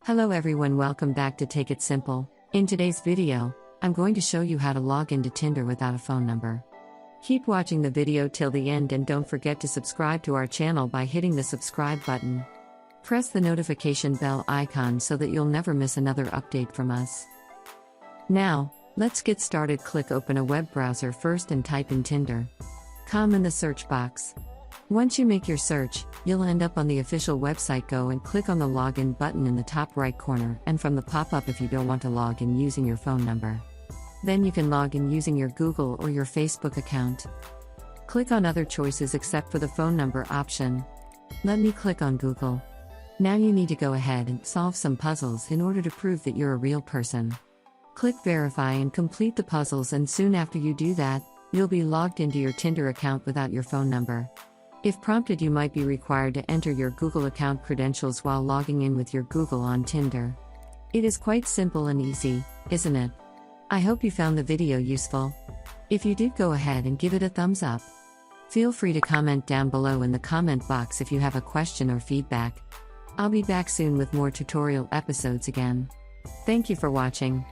Hello everyone, welcome back to Take It Simple. In today's video, I'm going to show you how to log into Tinder without a phone number. Keep watching the video till the end and don't forget to subscribe to our channel by hitting the subscribe button. Press the notification bell icon so that you'll never miss another update from us. Now, let's get started. Click open a web browser first and type in Tinder.com in the search box. Once you make your search, you'll end up on the official website. Go and click on the login button in the top right corner and from the pop-up if you don't want to log in using your phone number. Then you can log in using your Google or your Facebook account. Click on other choices except for the phone number option. Let me click on Google. Now you need to go ahead and solve some puzzles in order to prove that you're a real person. Click verify and complete the puzzles, and soon after you do that, you'll be logged into your Tinder account without your phone number. If prompted, you might be required to enter your Google account credentials while logging in with your Google on Tinder. It is quite simple and easy, isn't it? I hope you found the video useful. If you did, go ahead and give it a thumbs up. Feel free to comment down below in the comment box if you have a question or feedback. I'll be back soon with more tutorial episodes again. Thank you for watching.